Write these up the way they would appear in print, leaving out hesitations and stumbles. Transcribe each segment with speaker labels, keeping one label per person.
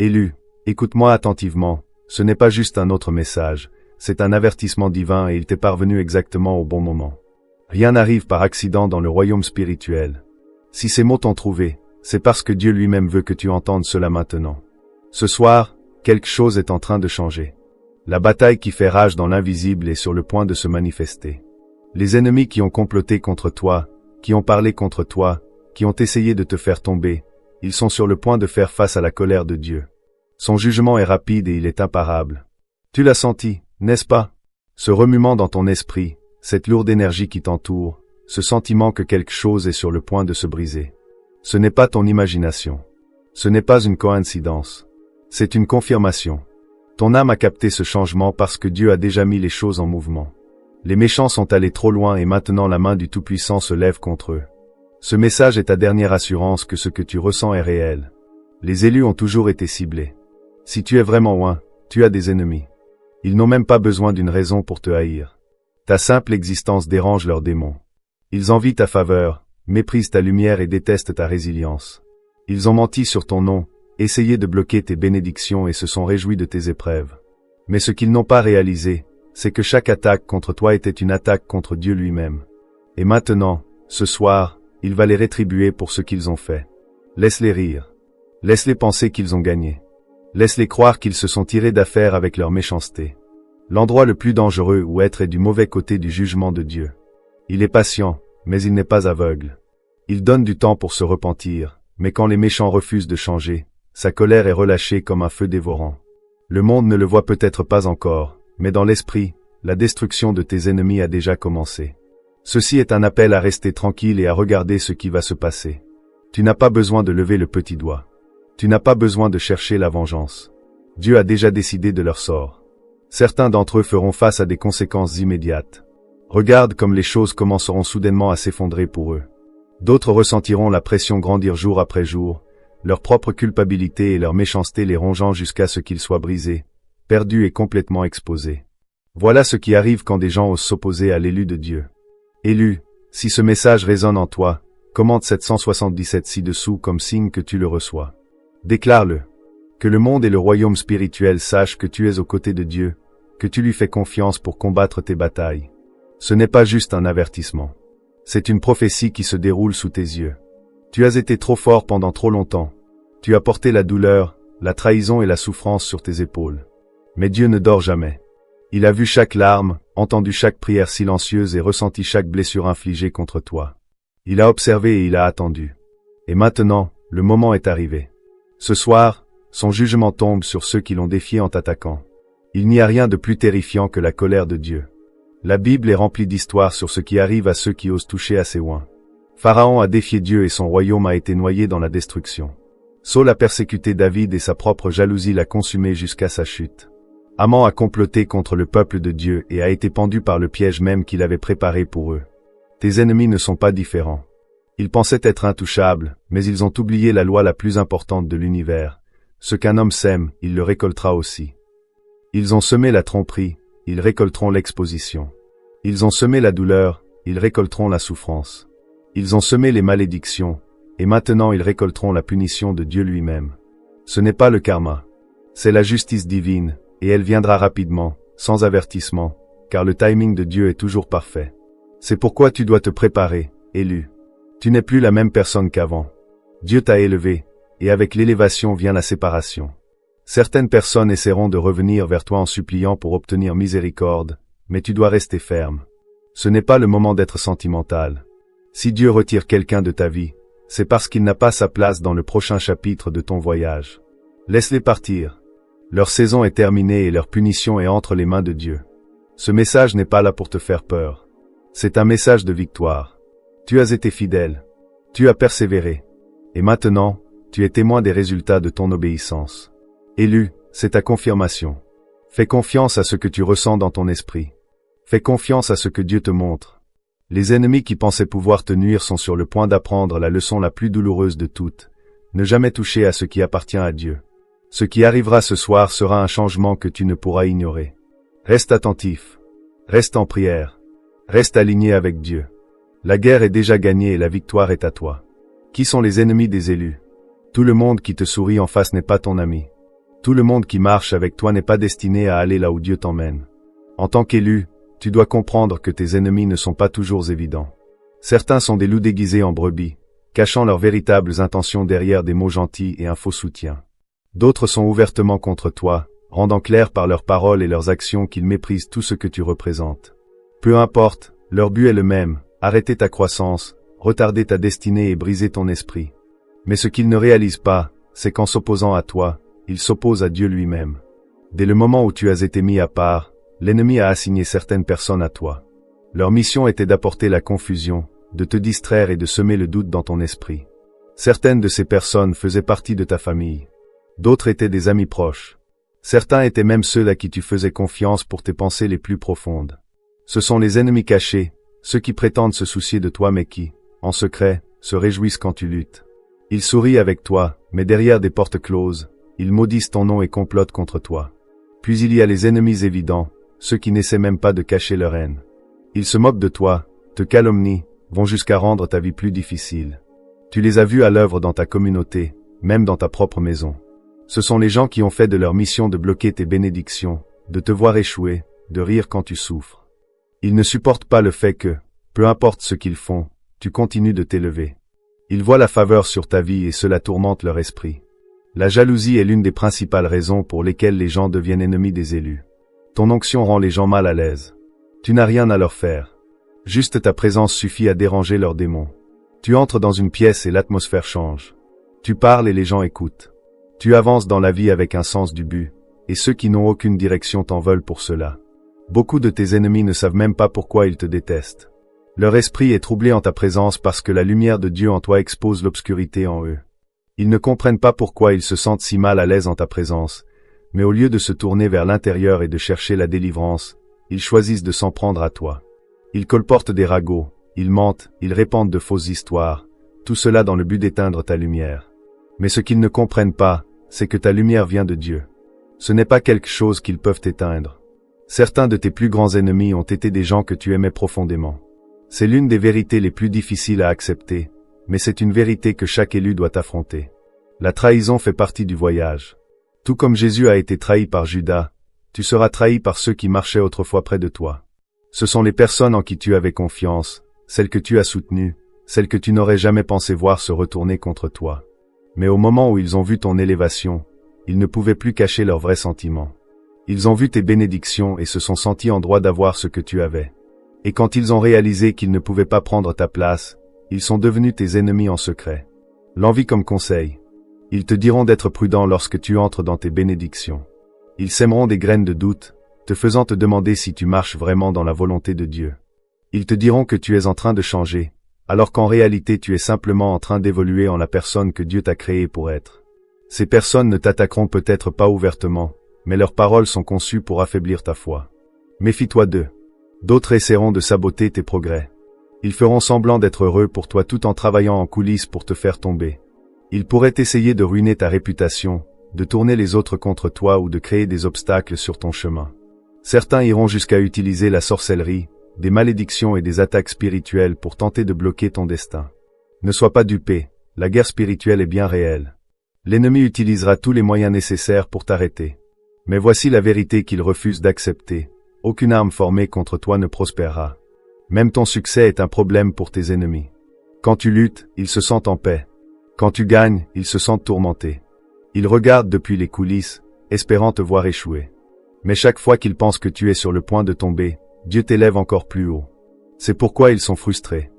Speaker 1: Élu, écoute-moi attentivement, ce n'est pas juste un autre message, c'est un avertissement divin et il t'est parvenu exactement au bon moment. Rien n'arrive par accident dans le royaume spirituel. Si ces mots t'ont trouvé, c'est parce que Dieu lui-même veut que tu entendes cela maintenant. Ce soir, quelque chose est en train de changer. La bataille qui fait rage dans l'invisible est sur le point de se manifester. Les ennemis qui ont comploté contre toi, qui ont parlé contre toi, qui ont essayé de te faire tomber, ils sont sur le point de faire face à la colère de Dieu. Son jugement est rapide et il est imparable. Tu l'as senti, n'est-ce pas? Ce remuement dans ton esprit, cette lourde énergie qui t'entoure, ce sentiment que quelque chose est sur le point de se briser. Ce n'est pas ton imagination. Ce n'est pas une coïncidence. C'est une confirmation. Ton âme a capté ce changement parce que Dieu a déjà mis les choses en mouvement. Les méchants sont allés trop loin et maintenant la main du Tout-Puissant se lève contre eux. Ce message est ta dernière assurance que ce que tu ressens est réel. Les élus ont toujours été ciblés. Si tu es vraiment loin, tu as des ennemis. Ils n'ont même pas besoin d'une raison pour te haïr. Ta simple existence dérange leurs démons. Ils envient ta faveur, méprisent ta lumière et détestent ta résilience. Ils ont menti sur ton nom, essayé de bloquer tes bénédictions et se sont réjouis de tes épreuves. Mais ce qu'ils n'ont pas réalisé, c'est que chaque attaque contre toi était une attaque contre Dieu lui-même. Et maintenant, ce soir, il va les rétribuer pour ce qu'ils ont fait. Laisse-les rire. Laisse-les penser qu'ils ont gagné. Laisse-les croire qu'ils se sont tirés d'affaire avec leur méchanceté. L'endroit le plus dangereux où être est du mauvais côté du jugement de Dieu. Il est patient, mais il n'est pas aveugle. Il donne du temps pour se repentir, mais quand les méchants refusent de changer, sa colère est relâchée comme un feu dévorant. Le monde ne le voit peut-être pas encore, mais dans l'esprit, la destruction de tes ennemis a déjà commencé. Ceci est un appel à rester tranquille et à regarder ce qui va se passer. Tu n'as pas besoin de lever le petit doigt. Tu n'as pas besoin de chercher la vengeance. Dieu a déjà décidé de leur sort. Certains d'entre eux feront face à des conséquences immédiates. Regarde comme les choses commenceront soudainement à s'effondrer pour eux. D'autres ressentiront la pression grandir jour après jour, leur propre culpabilité et leur méchanceté les rongeant jusqu'à ce qu'ils soient brisés, perdus et complètement exposés. Voilà ce qui arrive quand des gens osent s'opposer à l'élu de Dieu. Élu, si ce message résonne en toi, commente 777 ci-dessous comme signe que tu le reçois. Déclare-le. Que le monde et le royaume spirituel sachent que tu es aux côtés de Dieu, que tu lui fais confiance pour combattre tes batailles. Ce n'est pas juste un avertissement. C'est une prophétie qui se déroule sous tes yeux. Tu as été trop fort pendant trop longtemps. Tu as porté la douleur, la trahison et la souffrance sur tes épaules. Mais Dieu ne dort jamais. Il a vu chaque larme, entendu chaque prière silencieuse et ressenti chaque blessure infligée contre toi. Il a observé et il a attendu. Et maintenant, le moment est arrivé. Ce soir, son jugement tombe sur ceux qui l'ont défié en t'attaquant. Il n'y a rien de plus terrifiant que la colère de Dieu. La Bible est remplie d'histoires sur ce qui arrive à ceux qui osent toucher à ses oins. Pharaon a défié Dieu et son royaume a été noyé dans la destruction. Saül a persécuté David et sa propre jalousie l'a consumé jusqu'à sa chute. Haman a comploté contre le peuple de Dieu et a été pendu par le piège même qu'il avait préparé pour eux. Tes ennemis ne sont pas différents. Ils pensaient être intouchables, mais ils ont oublié la loi la plus importante de l'univers. Ce qu'un homme sème, il le récoltera aussi. Ils ont semé la tromperie, ils récolteront l'exposition. Ils ont semé la douleur, ils récolteront la souffrance. Ils ont semé les malédictions, et maintenant ils récolteront la punition de Dieu lui-même. Ce n'est pas le karma. C'est la justice divine, et elle viendra rapidement, sans avertissement, car le timing de Dieu est toujours parfait. C'est pourquoi tu dois te préparer, élu. Tu n'es plus la même personne qu'avant. Dieu t'a élevé, et avec l'élévation vient la séparation. Certaines personnes essaieront de revenir vers toi en suppliant pour obtenir miséricorde, mais tu dois rester ferme. Ce n'est pas le moment d'être sentimental. Si Dieu retire quelqu'un de ta vie, c'est parce qu'il n'a pas sa place dans le prochain chapitre de ton voyage. Laisse-les partir. Leur saison est terminée et leur punition est entre les mains de Dieu. Ce message n'est pas là pour te faire peur. C'est un message de victoire. Tu as été fidèle. Tu as persévéré. Et maintenant, tu es témoin des résultats de ton obéissance. Élu, c'est ta confirmation. Fais confiance à ce que tu ressens dans ton esprit. Fais confiance à ce que Dieu te montre. Les ennemis qui pensaient pouvoir te nuire sont sur le point d'apprendre la leçon la plus douloureuse de toutes. Ne jamais toucher à ce qui appartient à Dieu. Ce qui arrivera ce soir sera un changement que tu ne pourras ignorer. Reste attentif. Reste en prière. Reste aligné avec Dieu. La guerre est déjà gagnée et la victoire est à toi. Qui sont les ennemis des élus? Tout le monde qui te sourit en face n'est pas ton ami. Tout le monde qui marche avec toi n'est pas destiné à aller là où Dieu t'emmène. En tant qu'élu, tu dois comprendre que tes ennemis ne sont pas toujours évidents. Certains sont des loups déguisés en brebis, cachant leurs véritables intentions derrière des mots gentils et un faux soutien. D'autres sont ouvertement contre toi, rendant clair par leurs paroles et leurs actions qu'ils méprisent tout ce que tu représentes. Peu importe, leur but est le même, arrêter ta croissance, retarder ta destinée et briser ton esprit. Mais ce qu'ils ne réalisent pas, c'est qu'en s'opposant à toi, ils s'opposent à Dieu lui-même. Dès le moment où tu as été mis à part, l'ennemi a assigné certaines personnes à toi. Leur mission était d'apporter la confusion, de te distraire et de semer le doute dans ton esprit. Certaines de ces personnes faisaient partie de ta famille. D'autres étaient des amis proches. Certains étaient même ceux à qui tu faisais confiance pour tes pensées les plus profondes. Ce sont les ennemis cachés, ceux qui prétendent se soucier de toi mais qui, en secret, se réjouissent quand tu luttes. Ils sourient avec toi, mais derrière des portes closes, ils maudissent ton nom et complotent contre toi. Puis il y a les ennemis évidents, ceux qui n'essaient même pas de cacher leur haine. Ils se moquent de toi, te calomnient, vont jusqu'à rendre ta vie plus difficile. Tu les as vus à l'œuvre dans ta communauté, même dans ta propre maison. Ce sont les gens qui ont fait de leur mission de bloquer tes bénédictions, de te voir échouer, de rire quand tu souffres. Ils ne supportent pas le fait que, peu importe ce qu'ils font, tu continues de t'élever. Ils voient la faveur sur ta vie et cela tourmente leur esprit. La jalousie est l'une des principales raisons pour lesquelles les gens deviennent ennemis des élus. Ton onction rend les gens mal à l'aise. Tu n'as rien à leur faire. Juste ta présence suffit à déranger leurs démons. Tu entres dans une pièce et l'atmosphère change. Tu parles et les gens écoutent. Tu avances dans la vie avec un sens du but, et ceux qui n'ont aucune direction t'en veulent pour cela. Beaucoup de tes ennemis ne savent même pas pourquoi ils te détestent. Leur esprit est troublé en ta présence parce que la lumière de Dieu en toi expose l'obscurité en eux. Ils ne comprennent pas pourquoi ils se sentent si mal à l'aise en ta présence, mais au lieu de se tourner vers l'intérieur et de chercher la délivrance, ils choisissent de s'en prendre à toi. Ils colportent des ragots, ils mentent, ils répandent de fausses histoires, tout cela dans le but d'éteindre ta lumière. Mais ce qu'ils ne comprennent pas, c'est que ta lumière vient de Dieu. Ce n'est pas quelque chose qu'ils peuvent éteindre. Certains de tes plus grands ennemis ont été des gens que tu aimais profondément. C'est l'une des vérités les plus difficiles à accepter, mais c'est une vérité que chaque élu doit affronter. La trahison fait partie du voyage. Tout comme Jésus a été trahi par Judas, tu seras trahi par ceux qui marchaient autrefois près de toi. Ce sont les personnes en qui tu avais confiance, celles que tu as soutenues, celles que tu n'aurais jamais pensé voir se retourner contre toi. Mais au moment où ils ont vu ton élévation, ils ne pouvaient plus cacher leurs vrais sentiments. Ils ont vu tes bénédictions et se sont sentis en droit d'avoir ce que tu avais. Et quand ils ont réalisé qu'ils ne pouvaient pas prendre ta place, ils sont devenus tes ennemis en secret. L'envie comme conseil. Ils te diront d'être prudent lorsque tu entres dans tes bénédictions. Ils sèmeront des graines de doute, te faisant te demander si tu marches vraiment dans la volonté de Dieu. Ils te diront que tu es en train de changer, alors qu'en réalité tu es simplement en train d'évoluer en la personne que Dieu t'a créée pour être. Ces personnes ne t'attaqueront peut-être pas ouvertement, mais leurs paroles sont conçues pour affaiblir ta foi. Méfie-toi d'eux. D'autres essaieront de saboter tes progrès. Ils feront semblant d'être heureux pour toi tout en travaillant en coulisses pour te faire tomber. Ils pourraient essayer de ruiner ta réputation, de tourner les autres contre toi ou de créer des obstacles sur ton chemin. Certains iront jusqu'à utiliser la sorcellerie, des malédictions et des attaques spirituelles pour tenter de bloquer ton destin. Ne sois pas dupé, la guerre spirituelle est bien réelle. L'ennemi utilisera tous les moyens nécessaires pour t'arrêter. Mais voici la vérité qu'il refuse d'accepter. Aucune arme formée contre toi ne prospérera. Même ton succès est un problème pour tes ennemis. Quand tu luttes, ils se sentent en paix. Quand tu gagnes, ils se sentent tourmentés. Ils regardent depuis les coulisses, espérant te voir échouer. Mais chaque fois qu'ils pensent que tu es sur le point de tomber, Dieu t'élève encore plus haut. C'est pourquoi ils sont frustrés.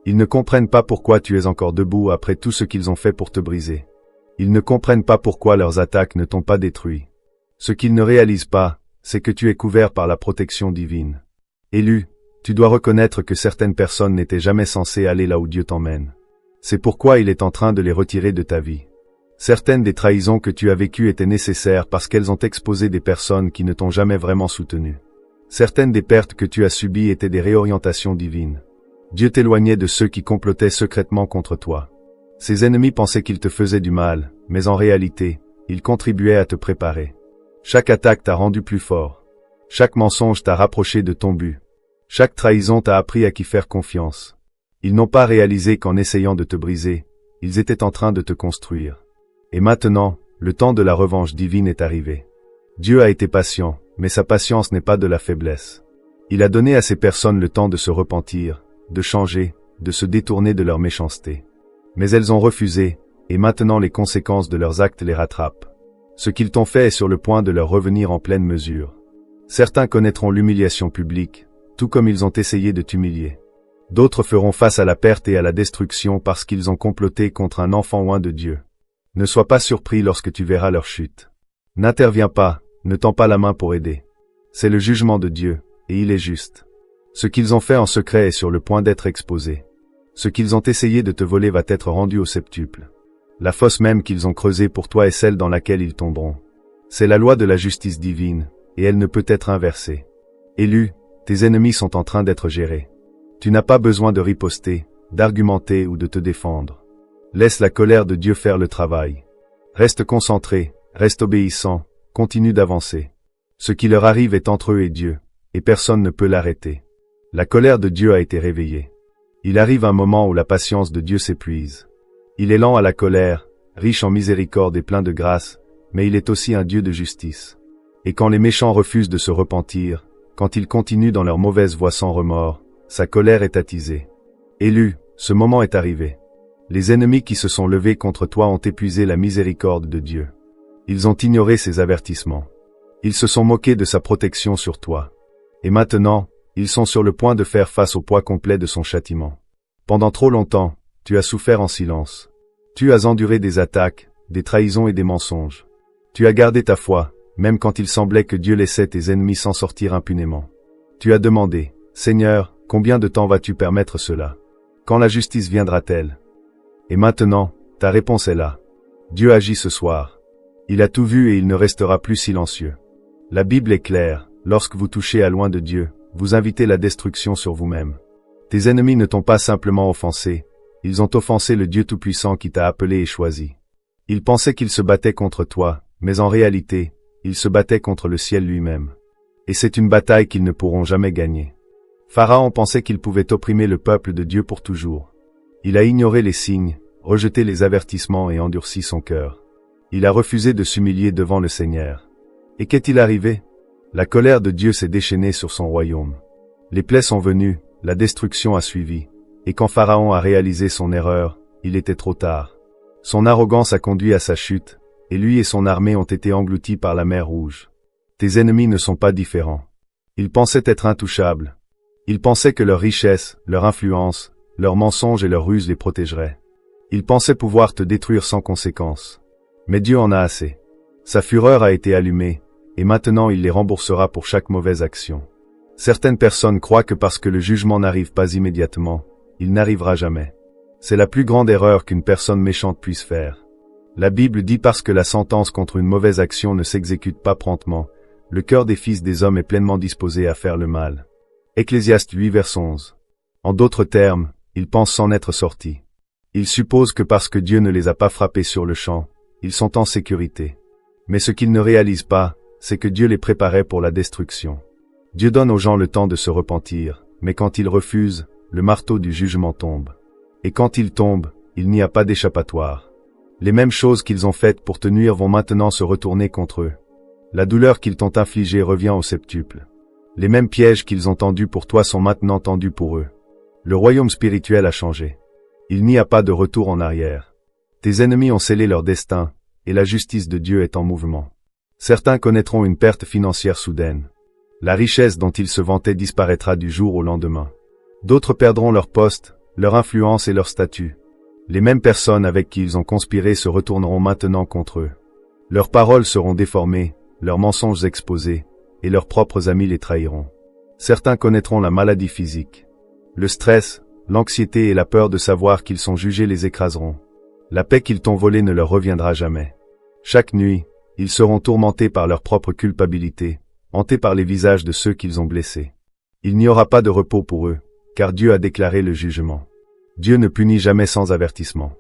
Speaker 1: Ils ne comprennent pas pourquoi tu es encore debout après tout ce qu'ils ont fait pour te briser. Ils ne comprennent pas pourquoi leurs attaques ne t'ont pas détruit. Ce qu'ils ne réalisent pas, c'est que tu es couvert par la protection divine. Élu, tu dois reconnaître que certaines personnes n'étaient jamais censées aller là où Dieu t'emmène. C'est pourquoi il est en train de les retirer de ta vie. Certaines des trahisons que tu as vécues étaient nécessaires parce qu'elles ont exposé des personnes qui ne t'ont jamais vraiment soutenu. Certaines des pertes que tu as subies étaient des réorientations divines. Dieu t'éloignait de ceux qui complotaient secrètement contre toi. Ces ennemis pensaient qu'ils te faisaient du mal, mais en réalité, ils contribuaient à te préparer. Chaque attaque t'a rendu plus fort. Chaque mensonge t'a rapproché de ton but. Chaque trahison t'a appris à qui faire confiance. Ils n'ont pas réalisé qu'en essayant de te briser, ils étaient en train de te construire. Et maintenant, Le temps de la revanche divine est arrivé. Dieu a été patient, mais sa patience n'est pas de la faiblesse. Il a donné à ces personnes le temps de se repentir, de changer, de se détourner de leur méchanceté. Mais elles ont refusé, et maintenant les conséquences de leurs actes les rattrapent. Ce qu'ils t'ont fait est sur le point de leur revenir en pleine mesure. Certains connaîtront l'humiliation publique, tout comme ils ont essayé de t'humilier. D'autres feront face à la perte et à la destruction parce qu'ils ont comploté contre un enfant loin de Dieu. Ne sois pas surpris lorsque tu verras leur chute. N'interviens pas, ne tends pas la main pour aider. C'est le jugement de Dieu, et il est juste. Ce qu'ils ont fait en secret est sur le point d'être exposé. Ce qu'ils ont essayé de te voler va être rendu au septuple. La fosse même qu'ils ont creusée pour toi est celle dans laquelle ils tomberont. C'est la loi de la justice divine, et elle ne peut être inversée. Élu, tes ennemis sont en train d'être gérés. Tu n'as pas besoin de riposter, d'argumenter ou de te défendre. Laisse la colère de Dieu faire le travail. Reste concentré, reste obéissant, continue d'avancer. Ce qui leur arrive est entre eux et Dieu, et personne ne peut l'arrêter. La colère de Dieu a été réveillée. Il arrive un moment où la patience de Dieu s'épuise. Il est lent à la colère, riche en miséricorde et plein de grâce, mais il est aussi un Dieu de justice. Et quand les méchants refusent de se repentir, quand ils continuent dans leur mauvaise voie sans remords, sa colère est attisée. Élu, ce moment est arrivé. Les ennemis qui se sont levés contre toi ont épuisé la miséricorde de Dieu. Ils ont ignoré ses avertissements. Ils se sont moqués de sa protection sur toi. Et maintenant, ils sont sur le point de faire face au poids complet de son châtiment. Pendant trop longtemps, tu as souffert en silence. Tu as enduré des attaques, des trahisons et des mensonges. Tu as gardé ta foi, même quand il semblait que Dieu laissait tes ennemis s'en sortir impunément. Tu as demandé, Seigneur, combien de temps vas-tu permettre cela? Quand la justice viendra-t-elle? Et maintenant, ta réponse est là. Dieu agit ce soir. Il a tout vu et il ne restera plus silencieux. La Bible est claire, lorsque vous touchez à loin de Dieu, vous invitez la destruction sur vous-même. Tes ennemis ne t'ont pas simplement offensé, ils ont offensé le Dieu Tout-Puissant qui t'a appelé et choisi. Ils pensaient qu'ils se battaient contre toi, mais en réalité, ils se battaient contre le ciel lui-même. Et c'est une bataille qu'ils ne pourront jamais gagner. Pharaon pensait qu'il pouvait opprimer le peuple de Dieu pour toujours. Il a ignoré les signes, rejeté les avertissements et endurci son cœur. Il a refusé de s'humilier devant le Seigneur. Et qu'est-il arrivé? La colère de Dieu s'est déchaînée sur son royaume. Les plaies sont venues, la destruction a suivi. Et quand Pharaon a réalisé son erreur, il était trop tard. Son arrogance a conduit à sa chute, et lui et son armée ont été engloutis par la mer Rouge. Tes ennemis ne sont pas différents. Ils pensaient être intouchables. Ils pensaient que leur richesse, leur influence, leurs mensonges et leurs ruses les protégeraient. Ils pensaient pouvoir te détruire sans conséquence. Mais Dieu en a assez. Sa fureur a été allumée, et maintenant il les remboursera pour chaque mauvaise action. Certaines personnes croient que parce que le jugement n'arrive pas immédiatement, il n'arrivera jamais. C'est la plus grande erreur qu'une personne méchante puisse faire. La Bible dit parce que la sentence contre une mauvaise action ne s'exécute pas promptement, le cœur des fils des hommes est pleinement disposé à faire le mal. Ecclésiaste 8 verset 11. En d'autres termes, ils pensent s'en être sortis. Ils supposent que parce que Dieu ne les a pas frappés sur le champ, ils sont en sécurité. Mais ce qu'ils ne réalisent pas, c'est que Dieu les préparait pour la destruction. Dieu donne aux gens le temps de se repentir, mais quand ils refusent, le marteau du jugement tombe. Et quand il tombe, il n'y a pas d'échappatoire. Les mêmes choses qu'ils ont faites pour te nuire vont maintenant se retourner contre eux. La douleur qu'ils t'ont infligée revient au septuple. Les mêmes pièges qu'ils ont tendus pour toi sont maintenant tendus pour eux. Le royaume spirituel a changé. Il n'y a pas de retour en arrière. Tes ennemis ont scellé leur destin, et la justice de Dieu est en mouvement. Certains connaîtront une perte financière soudaine. La richesse dont ils se vantaient disparaîtra du jour au lendemain. D'autres perdront leur poste, leur influence et leur statut. Les mêmes personnes avec qui ils ont conspiré se retourneront maintenant contre eux. Leurs paroles seront déformées, leurs mensonges exposés, et leurs propres amis les trahiront. Certains connaîtront la maladie physique. Le stress, l'anxiété et la peur de savoir qu'ils sont jugés les écraseront. La paix qu'ils t'ont volée ne leur reviendra jamais. Chaque nuit, ils seront tourmentés par leur propre culpabilité, hantés par les visages de ceux qu'ils ont blessés. Il n'y aura pas de repos pour eux, car Dieu a déclaré le jugement. Dieu ne punit jamais sans avertissement.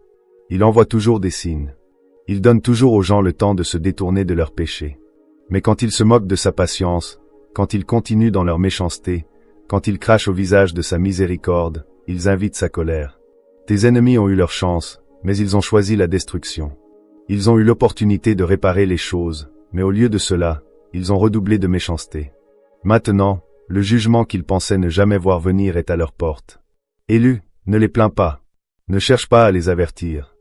Speaker 1: Il envoie toujours des signes. Il donne toujours aux gens le temps de se détourner de leurs péchés. Mais quand ils se moquent de sa patience, quand ils continuent dans leur méchanceté, quand ils crachent au visage de sa miséricorde, ils invitent sa colère. Tes ennemis ont eu leur chance, mais ils ont choisi la destruction. Ils ont eu l'opportunité de réparer les choses, mais au lieu de cela, ils ont redoublé de méchanceté. Maintenant, le jugement qu'ils pensaient ne jamais voir venir est à leur porte. Élu, ne les plains pas. Ne cherche pas à les avertir.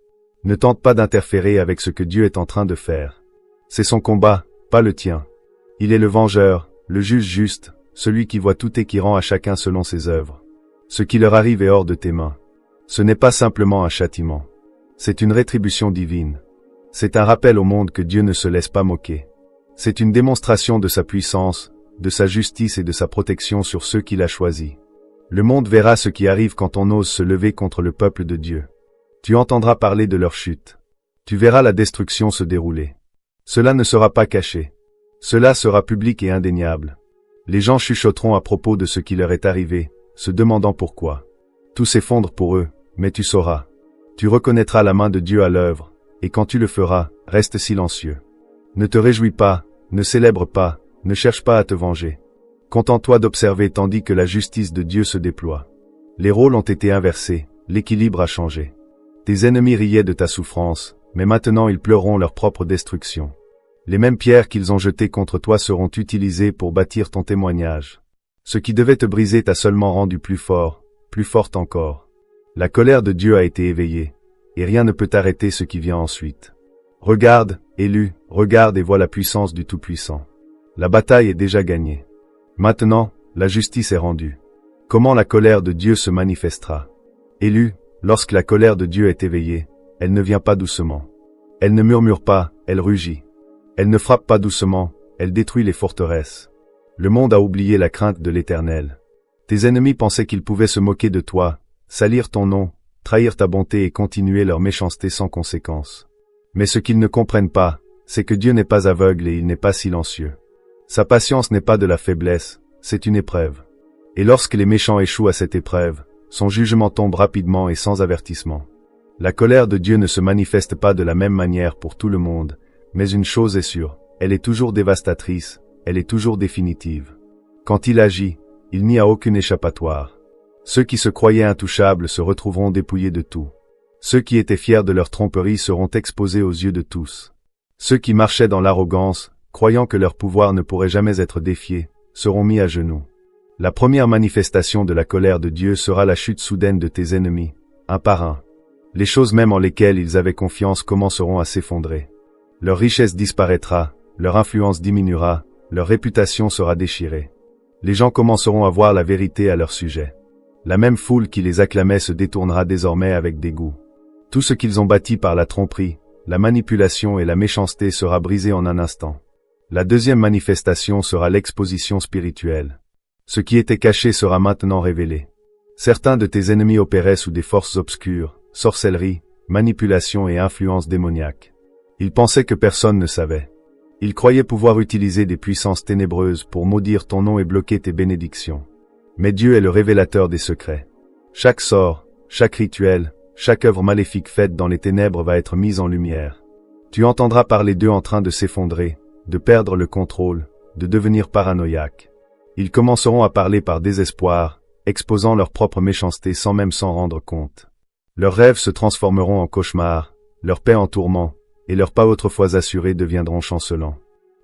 Speaker 1: Ne tente pas d'interférer avec ce que Dieu est en train de faire. C'est son combat, pas le tien. Il est le vengeur, le juge juste, celui qui voit tout et qui rend à chacun selon ses œuvres. Ce qui leur arrive est hors de tes mains. Ce n'est pas simplement un châtiment. C'est une rétribution divine. C'est un rappel au monde que Dieu ne se laisse pas moquer. C'est une démonstration de sa puissance, de sa justice et de sa protection sur ceux qu'il a choisis. Le monde verra ce qui arrive quand on ose se lever contre le peuple de Dieu. Tu entendras parler de leur chute. Tu verras la destruction se dérouler. Cela ne sera pas caché. Cela sera public et indéniable. Les gens chuchoteront à propos de ce qui leur est arrivé, se demandant pourquoi. Tout s'effondre pour eux, mais tu sauras. Tu reconnaîtras la main de Dieu à l'œuvre, et quand tu le feras, reste silencieux. Ne te réjouis pas, ne célèbre pas, ne cherche pas à te venger. Contente-toi d'observer tandis que la justice de Dieu se déploie. Les rôles ont été inversés, l'équilibre a changé. Tes ennemis riaient de ta souffrance, mais maintenant ils pleureront leur propre destruction. Les mêmes pierres qu'ils ont jetées contre toi seront utilisées pour bâtir ton témoignage. Ce qui devait te briser t'a seulement rendu plus fort, plus forte encore. La colère de Dieu a été éveillée, et rien ne peut arrêter ce qui vient ensuite. Regarde, élu, regarde et vois la puissance du Tout-Puissant. La bataille est déjà gagnée. Maintenant, la justice est rendue. Comment la colère de Dieu se manifestera? Élu, lorsque la colère de Dieu est éveillée, elle ne vient pas doucement. Elle ne murmure pas, elle rugit. Elle ne frappe pas doucement, elle détruit les forteresses. Le monde a oublié la crainte de l'Éternel. Tes ennemis pensaient qu'ils pouvaient se moquer de toi, salir ton nom, trahir ta bonté et continuer leur méchanceté sans conséquence. Mais ce qu'ils ne comprennent pas, c'est que Dieu n'est pas aveugle et il n'est pas silencieux. Sa patience n'est pas de la faiblesse, c'est une épreuve. Et lorsque les méchants échouent à cette épreuve, son jugement tombe rapidement et sans avertissement. La colère de Dieu ne se manifeste pas de la même manière pour tout le monde, mais une chose est sûre, elle est toujours dévastatrice, elle est toujours définitive. Quand il agit, il n'y a aucune échappatoire. Ceux qui se croyaient intouchables se retrouveront dépouillés de tout. Ceux qui étaient fiers de leur tromperie seront exposés aux yeux de tous. Ceux qui marchaient dans l'arrogance, croyant que leur pouvoir ne pourrait jamais être défié, seront mis à genoux. La première manifestation de la colère de Dieu sera la chute soudaine de tes ennemis, un par un. Les choses même en lesquelles ils avaient confiance commenceront à s'effondrer. Leur richesse disparaîtra, leur influence diminuera, leur réputation sera déchirée. Les gens commenceront à voir la vérité à leur sujet. La même foule qui les acclamait se détournera désormais avec dégoût. Tout ce qu'ils ont bâti par la tromperie, la manipulation et la méchanceté sera brisé en un instant. La deuxième manifestation sera l'exposition spirituelle. Ce qui était caché sera maintenant révélé. Certains de tes ennemis opéraient sous des forces obscures, sorcellerie, manipulation et influence démoniaque. Ils pensaient que personne ne savait. Ils croyaient pouvoir utiliser des puissances ténébreuses pour maudire ton nom et bloquer tes bénédictions. Mais Dieu est le révélateur des secrets. Chaque sort, chaque rituel, chaque œuvre maléfique faite dans les ténèbres va être mise en lumière. Tu entendras parler d'eux en train de s'effondrer, de perdre le contrôle, de devenir paranoïaques. Ils commenceront à parler par désespoir, exposant leur propre méchanceté sans même s'en rendre compte. Leurs rêves se transformeront en cauchemars, leur paix en tourment, et leurs pas autrefois assurés deviendront chancelants.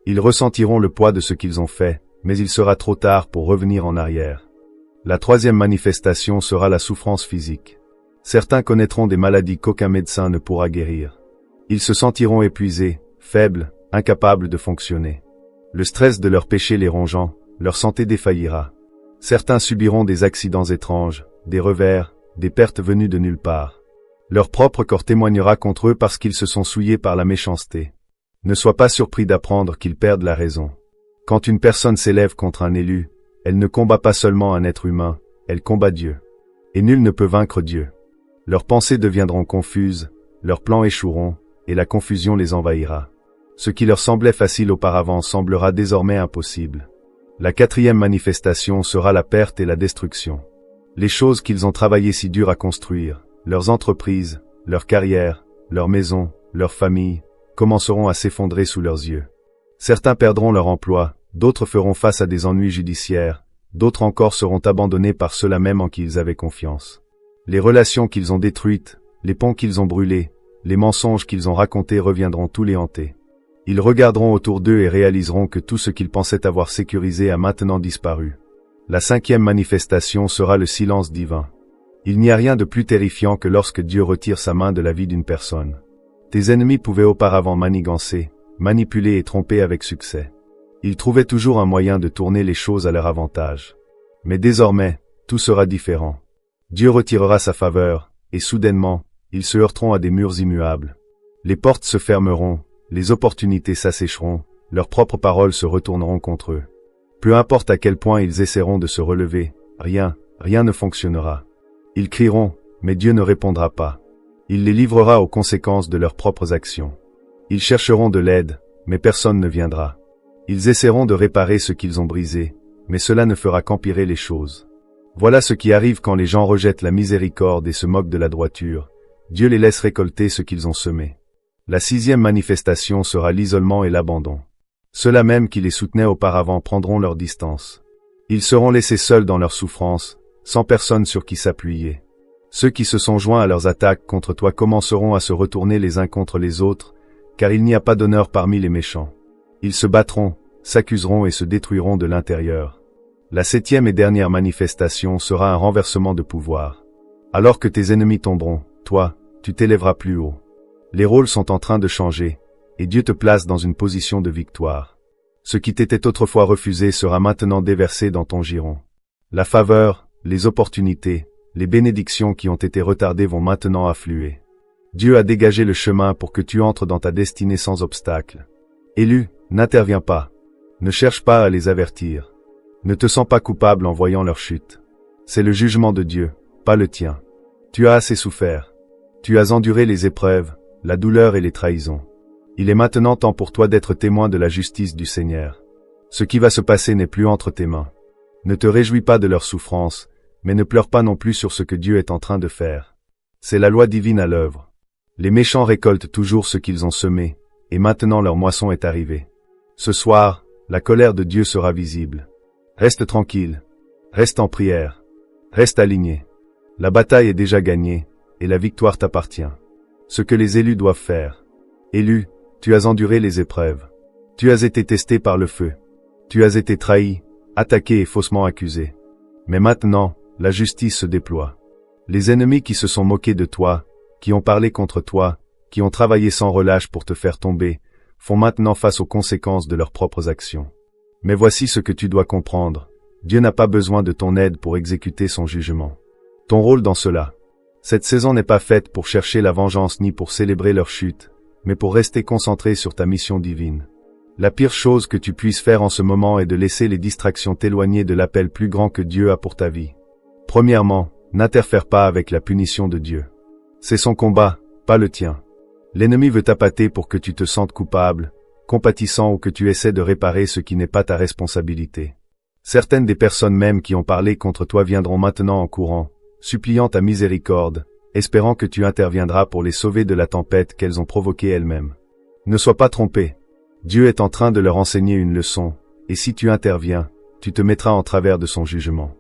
Speaker 1: Ils ressentiront le poids de ce qu'ils ont fait, mais il sera trop tard pour revenir en arrière. La troisième manifestation sera la souffrance physique. Certains connaîtront des maladies qu'aucun médecin ne pourra guérir. Ils se sentiront épuisés, faibles, incapables de fonctionner. Le stress de leurs péchés les rongeant, leur santé défaillira. Certains subiront des accidents étranges, des revers, des pertes venues de nulle part. Leur propre corps témoignera contre eux parce qu'ils se sont souillés par la méchanceté. Ne sois pas surpris d'apprendre qu'ils perdent la raison. Quand une personne s'élève contre un élu, elle ne combat pas seulement un être humain, elle combat Dieu. Et nul ne peut vaincre Dieu. Leurs pensées deviendront confuses, leurs plans échoueront, et la confusion les envahira. Ce qui leur semblait facile auparavant semblera désormais impossible. La quatrième manifestation sera la perte et la destruction. Les choses qu'ils ont travaillé si dur à construire, leurs entreprises, leurs carrières, leurs maisons, leurs familles, commenceront à s'effondrer sous leurs yeux. Certains perdront leur emploi, d'autres feront face à des ennuis judiciaires, d'autres encore seront abandonnés par ceux-là même en qui ils avaient confiance. Les relations qu'ils ont détruites, les ponts qu'ils ont brûlés, les mensonges qu'ils ont racontés reviendront tous les hanter. Ils regarderont autour d'eux et réaliseront que tout ce qu'ils pensaient avoir sécurisé a maintenant disparu. La 5e manifestation sera le silence divin. Il n'y a rien de plus terrifiant que lorsque Dieu retire sa main de la vie d'une personne. Tes ennemis pouvaient auparavant manigancer, manipuler et tromper avec succès. Ils trouvaient toujours un moyen de tourner les choses à leur avantage. Mais désormais, tout sera différent. Dieu retirera sa faveur, et soudainement, ils se heurteront à des murs immuables. Les portes se fermeront, les opportunités s'assécheront, leurs propres paroles se retourneront contre eux. Peu importe à quel point ils essaieront de se relever, rien ne fonctionnera. Ils crieront, mais Dieu ne répondra pas. Il les livrera aux conséquences de leurs propres actions. Ils chercheront de l'aide, mais personne ne viendra. Ils essaieront de réparer ce qu'ils ont brisé, mais cela ne fera qu'empirer les choses. Voilà ce qui arrive quand les gens rejettent la miséricorde et se moquent de la droiture. Dieu les laisse récolter ce qu'ils ont semé. La 6e manifestation sera l'isolement et l'abandon. Ceux-là même qui les soutenaient auparavant prendront leur distance. Ils seront laissés seuls dans leur souffrance, sans personne sur qui s'appuyer. Ceux qui se sont joints à leurs attaques contre toi commenceront à se retourner les uns contre les autres, car il n'y a pas d'honneur parmi les méchants. Ils se battront, s'accuseront et se détruiront de l'intérieur. La 7e et dernière manifestation sera un renversement de pouvoir. Alors que tes ennemis tomberont, toi, tu t'élèveras plus haut. Les rôles sont en train de changer, et Dieu te place dans une position de victoire. Ce qui t'était autrefois refusé sera maintenant déversé dans ton giron. La faveur, les opportunités, les bénédictions qui ont été retardées vont maintenant affluer. Dieu a dégagé le chemin pour que tu entres dans ta destinée sans obstacle. Élu, n'interviens pas. Ne cherche pas à les avertir. Ne te sens pas coupable en voyant leur chute. C'est le jugement de Dieu, pas le tien. Tu as assez souffert. Tu as enduré les épreuves, la douleur et les trahisons. Il est maintenant temps pour toi d'être témoin de la justice du Seigneur. Ce qui va se passer n'est plus entre tes mains. Ne te réjouis pas de leur souffrance, mais ne pleure pas non plus sur ce que Dieu est en train de faire. C'est la loi divine à l'œuvre. Les méchants récoltent toujours ce qu'ils ont semé, et maintenant leur moisson est arrivée. Ce soir, la colère de Dieu sera visible. Reste tranquille. Reste en prière. Reste aligné. La bataille est déjà gagnée, et la victoire t'appartient. Ce que les élus doivent faire. Élu, tu as enduré les épreuves. Tu as été testé par le feu. Tu as été trahi, attaqué et faussement accusé. Mais maintenant, la justice se déploie. Les ennemis qui se sont moqués de toi, qui ont parlé contre toi, qui ont travaillé sans relâche pour te faire tomber, font maintenant face aux conséquences de leurs propres actions. Mais voici ce que tu dois comprendre. Dieu n'a pas besoin de ton aide pour exécuter son jugement. Ton rôle dans cela. Cette saison n'est pas faite pour chercher la vengeance ni pour célébrer leur chute, mais pour rester concentré sur ta mission divine. La pire chose que tu puisses faire en ce moment est de laisser les distractions t'éloigner de l'appel plus grand que Dieu a pour ta vie. Premièrement, n'interfère pas avec la punition de Dieu. C'est son combat, pas le tien. L'ennemi veut t'appâter pour que tu te sentes coupable, compatissant ou que tu essaies de réparer ce qui n'est pas ta responsabilité. Certaines des personnes même qui ont parlé contre toi viendront maintenant en courant, suppliant ta miséricorde, espérant que tu interviendras pour les sauver de la tempête qu'elles ont provoquée elles-mêmes. Ne sois pas trompé. Dieu est en train de leur enseigner une leçon, et si tu interviens, tu te mettras en travers de son jugement.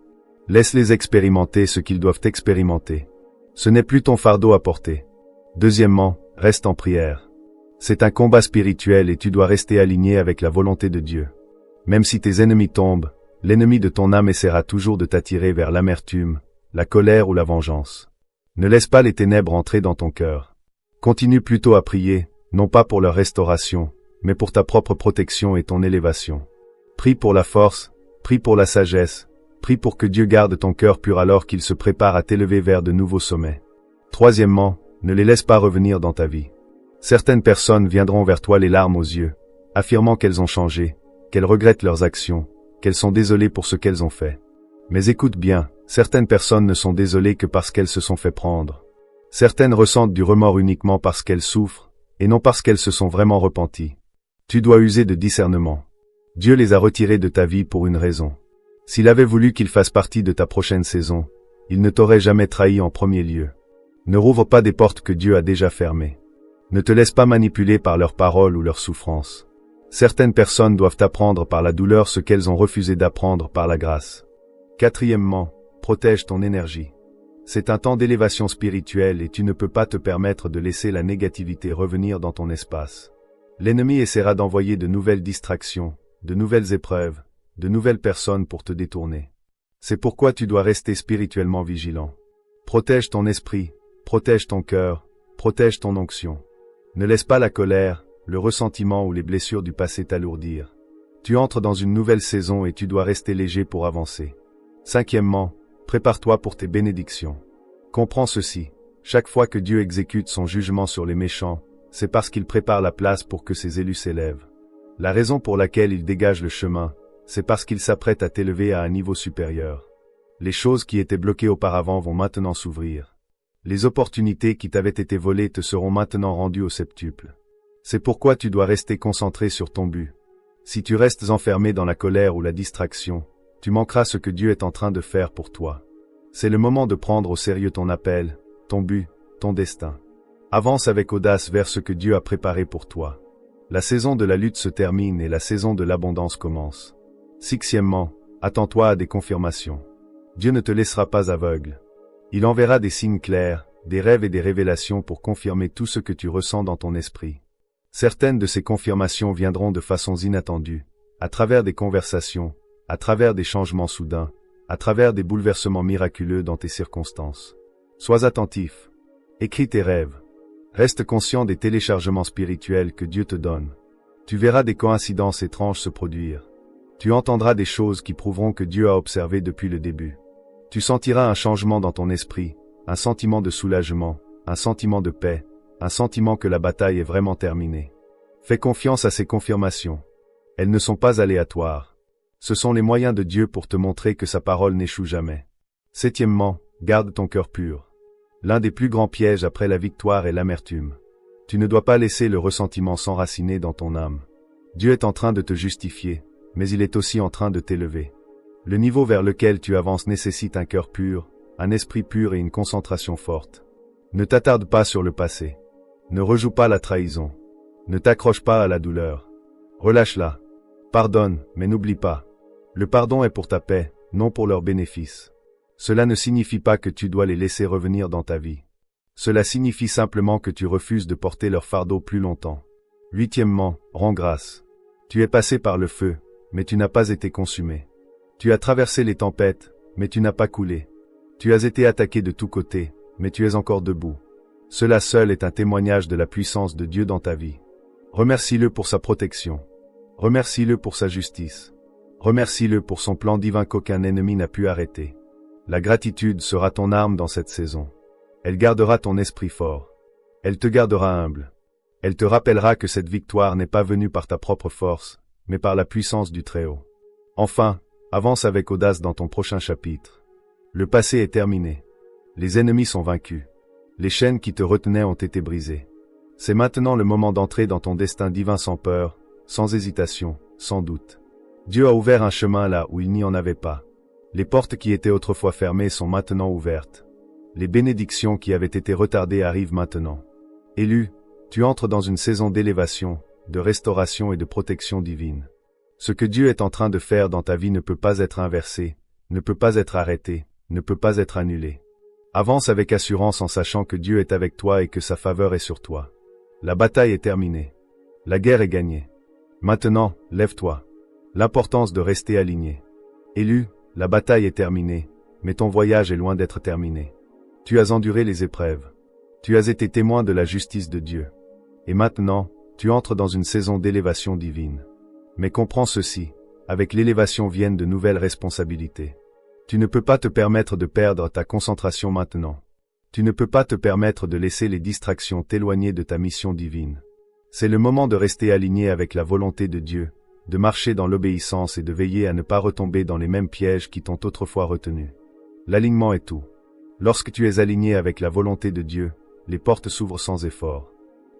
Speaker 1: Laisse-les expérimenter ce qu'ils doivent expérimenter. Ce n'est plus ton fardeau à porter. Deuxièmement, reste en prière. C'est un combat spirituel et tu dois rester aligné avec la volonté de Dieu. Même si tes ennemis tombent, l'ennemi de ton âme essaiera toujours de t'attirer vers l'amertume, la colère ou la vengeance. Ne laisse pas les ténèbres entrer dans ton cœur. Continue plutôt à prier, non pas pour leur restauration, mais pour ta propre protection et ton élévation. Prie pour la force, prie pour la sagesse, prie pour que Dieu garde ton cœur pur alors qu'il se prépare à t'élever vers de nouveaux sommets. Troisièmement, ne les laisse pas revenir dans ta vie. Certaines personnes viendront vers toi les larmes aux yeux, affirmant qu'elles ont changé, qu'elles regrettent leurs actions, qu'elles sont désolées pour ce qu'elles ont fait. Mais écoute bien, certaines personnes ne sont désolées que parce qu'elles se sont fait prendre. Certaines ressentent du remords uniquement parce qu'elles souffrent, et non parce qu'elles se sont vraiment repenties. Tu dois user de discernement. Dieu les a retirées de ta vie pour une raison. S'il avait voulu qu'ils fassent partie de ta prochaine saison, il ne t'aurait jamais trahi en premier lieu. Ne rouvre pas des portes que Dieu a déjà fermées. Ne te laisse pas manipuler par leurs paroles ou leurs souffrances. Certaines personnes doivent apprendre par la douleur ce qu'elles ont refusé d'apprendre par la grâce. Quatrièmement, protège ton énergie. C'est un temps d'élévation spirituelle et tu ne peux pas te permettre de laisser la négativité revenir dans ton espace. L'ennemi essaiera d'envoyer de nouvelles distractions, de nouvelles épreuves, de nouvelles personnes pour te détourner. C'est pourquoi tu dois rester spirituellement vigilant. Protège ton esprit, protège ton cœur, protège ton onction. Ne laisse pas la colère, le ressentiment ou les blessures du passé t'alourdir. Tu entres dans une nouvelle saison et tu dois rester léger pour avancer. Cinquièmement, prépare-toi pour tes bénédictions. Comprends ceci, chaque fois que Dieu exécute son jugement sur les méchants, c'est parce qu'il prépare la place pour que ses élus s'élèvent. La raison pour laquelle il dégage le chemin, c'est parce qu'il s'apprête à t'élever à un niveau supérieur. Les choses qui étaient bloquées auparavant vont maintenant s'ouvrir. Les opportunités qui t'avaient été volées te seront maintenant rendues au septuple. C'est pourquoi tu dois rester concentré sur ton but. Si tu restes enfermé dans la colère ou la distraction, tu manqueras ce que Dieu est en train de faire pour toi. C'est le moment de prendre au sérieux ton appel, ton but, ton destin. Avance avec audace vers ce que Dieu a préparé pour toi. La saison de la lutte se termine et la saison de l'abondance commence. Sixièmement, attends-toi à des confirmations. Dieu ne te laissera pas aveugle. Il enverra des signes clairs, des rêves et des révélations pour confirmer tout ce que tu ressens dans ton esprit. Certaines de ces confirmations viendront de façons inattendues, à travers des conversations, à travers des changements soudains, à travers des bouleversements miraculeux dans tes circonstances. Sois attentif. Écris tes rêves. Reste conscient des téléchargements spirituels que Dieu te donne. Tu verras des coïncidences étranges se produire. Tu entendras des choses qui prouveront que Dieu a observé depuis le début. Tu sentiras un changement dans ton esprit, un sentiment de soulagement, un sentiment de paix, un sentiment que la bataille est vraiment terminée. Fais confiance à ces confirmations. Elles ne sont pas aléatoires. Ce sont les moyens de Dieu pour te montrer que sa parole n'échoue jamais. Septièmement, garde ton cœur pur. L'un des plus grands pièges après la victoire est l'amertume. Tu ne dois pas laisser le ressentiment s'enraciner dans ton âme. Dieu est en train de te justifier, mais il est aussi en train de t'élever. Le niveau vers lequel tu avances nécessite un cœur pur, un esprit pur et une concentration forte. Ne t'attarde pas sur le passé. Ne rejoue pas la trahison. Ne t'accroche pas à la douleur. Relâche-la. Pardonne, mais n'oublie pas. Le pardon est pour ta paix, non pour leur bénéfice. Cela ne signifie pas que tu dois les laisser revenir dans ta vie. Cela signifie simplement que tu refuses de porter leur fardeau plus longtemps. Huitièmement, rends grâce. Tu es passé par le feu, mais tu n'as pas été consumé. Tu as traversé les tempêtes, mais tu n'as pas coulé. Tu as été attaqué de tous côtés, mais tu es encore debout. Cela seul est un témoignage de la puissance de Dieu dans ta vie. Remercie-le pour sa protection. Remercie-le pour sa justice. Remercie-le pour son plan divin qu'aucun ennemi n'a pu arrêter. La gratitude sera ton arme dans cette saison. Elle gardera ton esprit fort. Elle te gardera humble. Elle te rappellera que cette victoire n'est pas venue par ta propre force, mais par la puissance du Très-Haut. Enfin, avance avec audace dans ton prochain chapitre. Le passé est terminé. Les ennemis sont vaincus. Les chaînes qui te retenaient ont été brisées. C'est maintenant le moment d'entrer dans ton destin divin sans peur, sans hésitation, sans doute. Dieu a ouvert un chemin là où il n'y en avait pas. Les portes qui étaient autrefois fermées sont maintenant ouvertes. Les bénédictions qui avaient été retardées arrivent maintenant. Élu, tu entres dans une saison d'élévation, de restauration et de protection divine. Ce que Dieu est en train de faire dans ta vie ne peut pas être inversé, ne peut pas être arrêté, ne peut pas être annulé. Avance avec assurance en sachant que Dieu est avec toi et que sa faveur est sur toi. La bataille est terminée. La guerre est gagnée. Maintenant, lève-toi. L'importance de rester aligné. Élu, la bataille est terminée, mais ton voyage est loin d'être terminé. Tu as enduré les épreuves. Tu as été témoin de la justice de Dieu. Et maintenant, tu entres dans une saison d'élévation divine. Mais comprends ceci, avec l'élévation viennent de nouvelles responsabilités. Tu ne peux pas te permettre de perdre ta concentration maintenant. Tu ne peux pas te permettre de laisser les distractions t'éloigner de ta mission divine. C'est le moment de rester aligné avec la volonté de Dieu, de marcher dans l'obéissance et de veiller à ne pas retomber dans les mêmes pièges qui t'ont autrefois retenu. L'alignement est tout. Lorsque tu es aligné avec la volonté de Dieu, les portes s'ouvrent sans effort.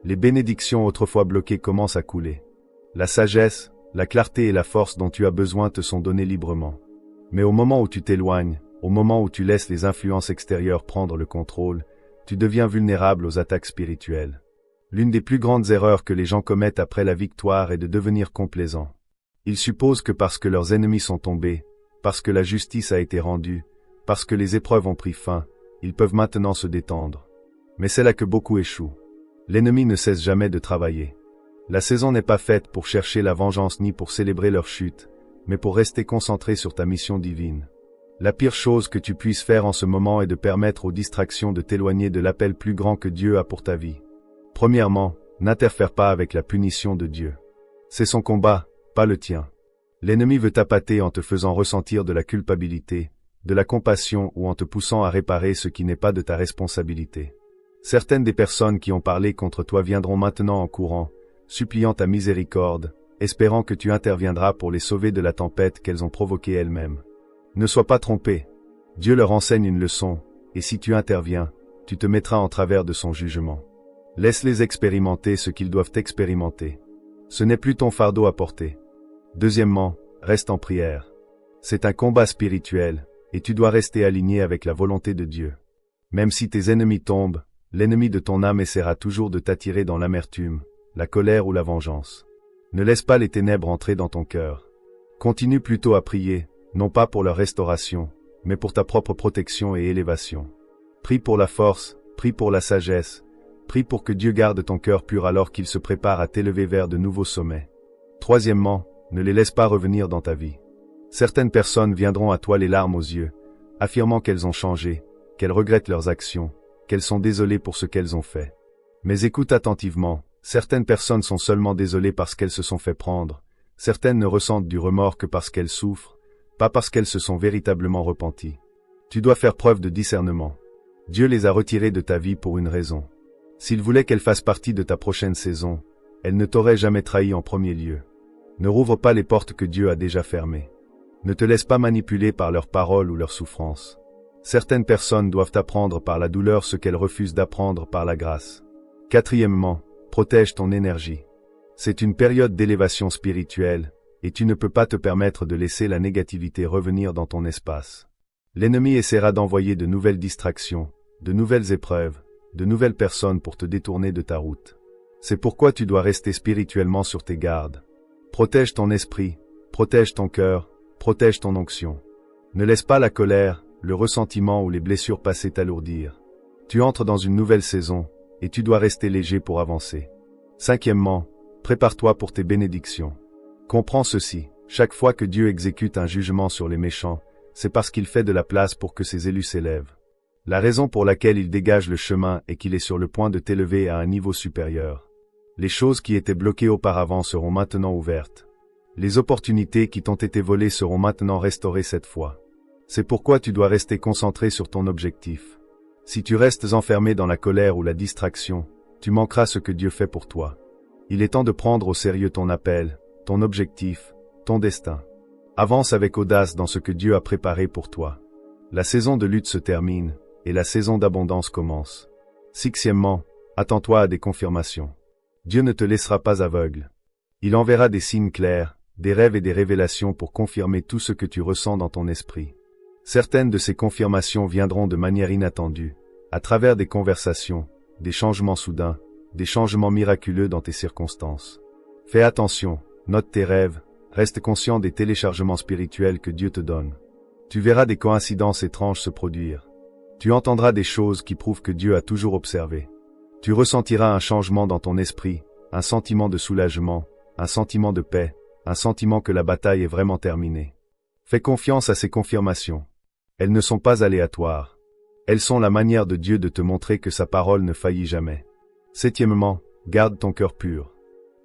Speaker 1: Les bénédictions autrefois bloquées commencent à couler. La sagesse, la clarté et la force dont tu as besoin te sont données librement. Mais au moment où tu t'éloignes, au moment où tu laisses les influences extérieures prendre le contrôle, tu deviens vulnérable aux attaques spirituelles. L'une des plus grandes erreurs que les gens commettent après la victoire est de devenir complaisants. Ils supposent que parce que leurs ennemis sont tombés, parce que la justice a été rendue, parce que les épreuves ont pris fin, Ils peuvent maintenant se détendre. Mais c'est là que beaucoup échouent. L'ennemi ne cesse jamais de travailler. La saison n'est pas faite pour chercher la vengeance ni pour célébrer leur chute, mais pour rester concentré sur ta mission divine. La pire chose que tu puisses faire en ce moment est de permettre aux distractions de t'éloigner de l'appel plus grand que Dieu a pour ta vie. Premièrement, n'interfère pas avec la punition de Dieu. C'est son combat, pas le tien. L'ennemi veut t'appâter en te faisant ressentir de la culpabilité, de la compassion ou en te poussant à réparer ce qui n'est pas de ta responsabilité. Certaines des personnes qui ont parlé contre toi viendront maintenant en courant, suppliant ta miséricorde, espérant que tu interviendras pour les sauver de la tempête qu'elles ont provoquée elles-mêmes. Ne sois pas trompé. Dieu leur enseigne une leçon, et si tu interviens, tu te mettras en travers de son jugement. Laisse-les expérimenter ce qu'ils doivent expérimenter. Ce n'est plus ton fardeau à porter. Deuxièmement, reste en prière. C'est un combat spirituel, et tu dois rester aligné avec la volonté de Dieu. Même si tes ennemis tombent, l'ennemi de ton âme essaiera toujours de t'attirer dans l'amertume, la colère ou la vengeance. Ne laisse pas les ténèbres entrer dans ton cœur. Continue plutôt à prier, non pas pour leur restauration, mais pour ta propre protection et élévation. Prie pour la force, prie pour la sagesse, prie pour que Dieu garde ton cœur pur alors qu'il se prépare à t'élever vers de nouveaux sommets. Troisièmement, ne les laisse pas revenir dans ta vie. Certaines personnes viendront à toi les larmes aux yeux, affirmant qu'elles ont changé, qu'elles regrettent leurs actions, qu'elles sont désolées pour ce qu'elles ont fait. Mais écoute attentivement, certaines personnes sont seulement désolées parce qu'elles se sont fait prendre, certaines ne ressentent du remords que parce qu'elles souffrent, pas parce qu'elles se sont véritablement repenties. Tu dois faire preuve de discernement. Dieu les a retirées de ta vie pour une raison. S'il voulait qu'elles fassent partie de ta prochaine saison, elles ne t'auraient jamais trahi en premier lieu. Ne rouvre pas les portes que Dieu a déjà fermées. Ne te laisse pas manipuler par leurs paroles ou leurs souffrances. Certaines personnes doivent apprendre par la douleur ce qu'elles refusent d'apprendre par la grâce. Quatrièmement, protège ton énergie. C'est une période d'élévation spirituelle, et tu ne peux pas te permettre de laisser la négativité revenir dans ton espace. L'ennemi essaiera d'envoyer de nouvelles distractions, de nouvelles épreuves, de nouvelles personnes pour te détourner de ta route. C'est pourquoi tu dois rester spirituellement sur tes gardes. Protège ton esprit, protège ton cœur, protège ton onction. Ne laisse pas la colère, le ressentiment ou les blessures passées t'alourdir. Tu entres dans une nouvelle saison, et tu dois rester léger pour avancer. Cinquièmement, prépare-toi pour tes bénédictions. Comprends ceci, chaque fois que Dieu exécute un jugement sur les méchants, c'est parce qu'il fait de la place pour que ses élus s'élèvent. La raison pour laquelle il dégage le chemin est qu'il est sur le point de t'élever à un niveau supérieur. Les choses qui étaient bloquées auparavant seront maintenant ouvertes. Les opportunités qui t'ont été volées seront maintenant restaurées cette fois. C'est pourquoi tu dois rester concentré sur ton objectif. Si tu restes enfermé dans la colère ou la distraction, tu manqueras ce que Dieu fait pour toi. Il est temps de prendre au sérieux ton appel, ton objectif, ton destin. Avance avec audace dans ce que Dieu a préparé pour toi. La saison de lutte se termine, et la saison d'abondance commence. Sixièmement, attends-toi à des confirmations. Dieu ne te laissera pas aveugle. Il enverra des signes clairs, des rêves et des révélations pour confirmer tout ce que tu ressens dans ton esprit. Certaines de ces confirmations viendront de manière inattendue, à travers des conversations, des changements soudains, des changements miraculeux dans tes circonstances. Fais attention, note tes rêves, reste conscient des téléchargements spirituels que Dieu te donne. Tu verras des coïncidences étranges se produire. Tu entendras des choses qui prouvent que Dieu a toujours observé. Tu ressentiras un changement dans ton esprit, un sentiment de soulagement, un sentiment de paix, un sentiment que la bataille est vraiment terminée. Fais confiance à ces confirmations. Elles ne sont pas aléatoires. Elles sont la manière de Dieu de te montrer que sa parole ne faillit jamais. Septièmement, garde ton cœur pur.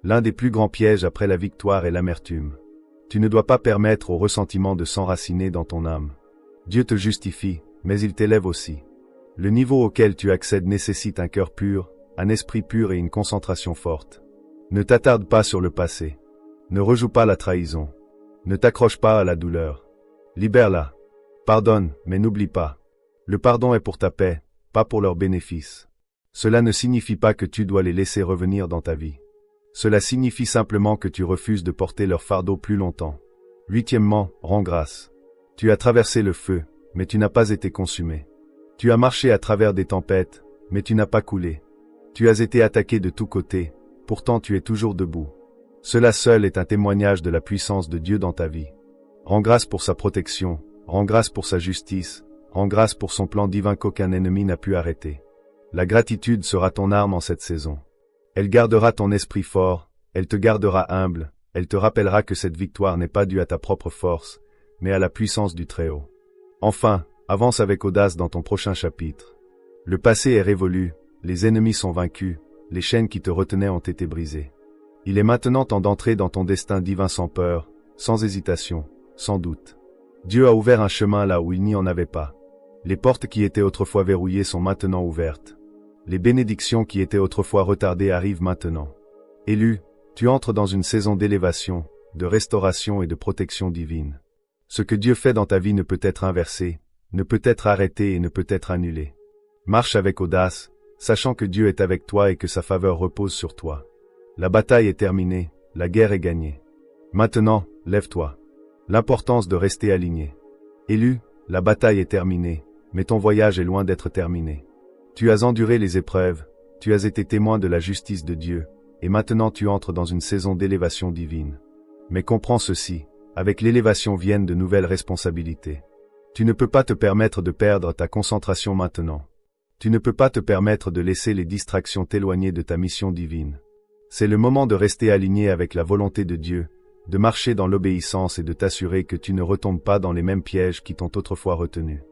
Speaker 1: L'un des plus grands pièges après la victoire est l'amertume. Tu ne dois pas permettre au ressentiment de s'enraciner dans ton âme. Dieu te justifie, mais il t'élève aussi. Le niveau auquel tu accèdes nécessite un cœur pur, un esprit pur et une concentration forte. Ne t'attarde pas sur le passé. Ne rejoue pas la trahison. Ne t'accroche pas à la douleur. Libère-la. Pardonne, mais n'oublie pas. Le pardon est pour ta paix, pas pour leur bénéfice. Cela ne signifie pas que tu dois les laisser revenir dans ta vie. Cela signifie simplement que tu refuses de porter leur fardeau plus longtemps. Huitièmement, rends grâce. Tu as traversé le feu, mais tu n'as pas été consumé. Tu as marché à travers des tempêtes, mais tu n'as pas coulé. Tu as été attaqué de tous côtés, pourtant tu es toujours debout. Cela seul est un témoignage de la puissance de Dieu dans ta vie. Rends grâce pour sa protection, rends grâce pour sa justice, Rends grâce pour son plan divin qu'aucun ennemi n'a pu arrêter. La gratitude sera ton arme en cette saison. Elle gardera ton esprit fort, elle te gardera humble, elle te rappellera que cette victoire n'est pas due à ta propre force, mais à la puissance du Très-Haut. Enfin, avance avec audace dans ton prochain chapitre. Le passé est révolu, les ennemis sont vaincus, les chaînes qui te retenaient ont été brisées. Il est maintenant temps d'entrer dans ton destin divin sans peur, sans hésitation, sans doute. Dieu a ouvert un chemin là où il n'y en avait pas. Les portes qui étaient autrefois verrouillées sont maintenant ouvertes. Les bénédictions qui étaient autrefois retardées arrivent maintenant. Élu, tu entres dans une saison d'élévation, de restauration et de protection divine. Ce que Dieu fait dans ta vie ne peut être inversé, ne peut être arrêté et ne peut être annulé. Marche avec audace, sachant que Dieu est avec toi et que sa faveur repose sur toi. La bataille est terminée, la guerre est gagnée. Maintenant, lève-toi. L'importance de rester aligné. Élu, la bataille est terminée, mais ton voyage est loin d'être terminé. Tu as enduré les épreuves, tu as été témoin de la justice de Dieu, et maintenant tu entres dans une saison d'élévation divine. Mais comprends ceci, avec l'élévation viennent de nouvelles responsabilités. Tu ne peux pas te permettre de perdre ta concentration maintenant. Tu ne peux pas te permettre de laisser les distractions t'éloigner de ta mission divine. C'est le moment de rester aligné avec la volonté de Dieu, de marcher dans l'obéissance et de t'assurer que tu ne retombes pas dans les mêmes pièges qui t'ont autrefois retenu.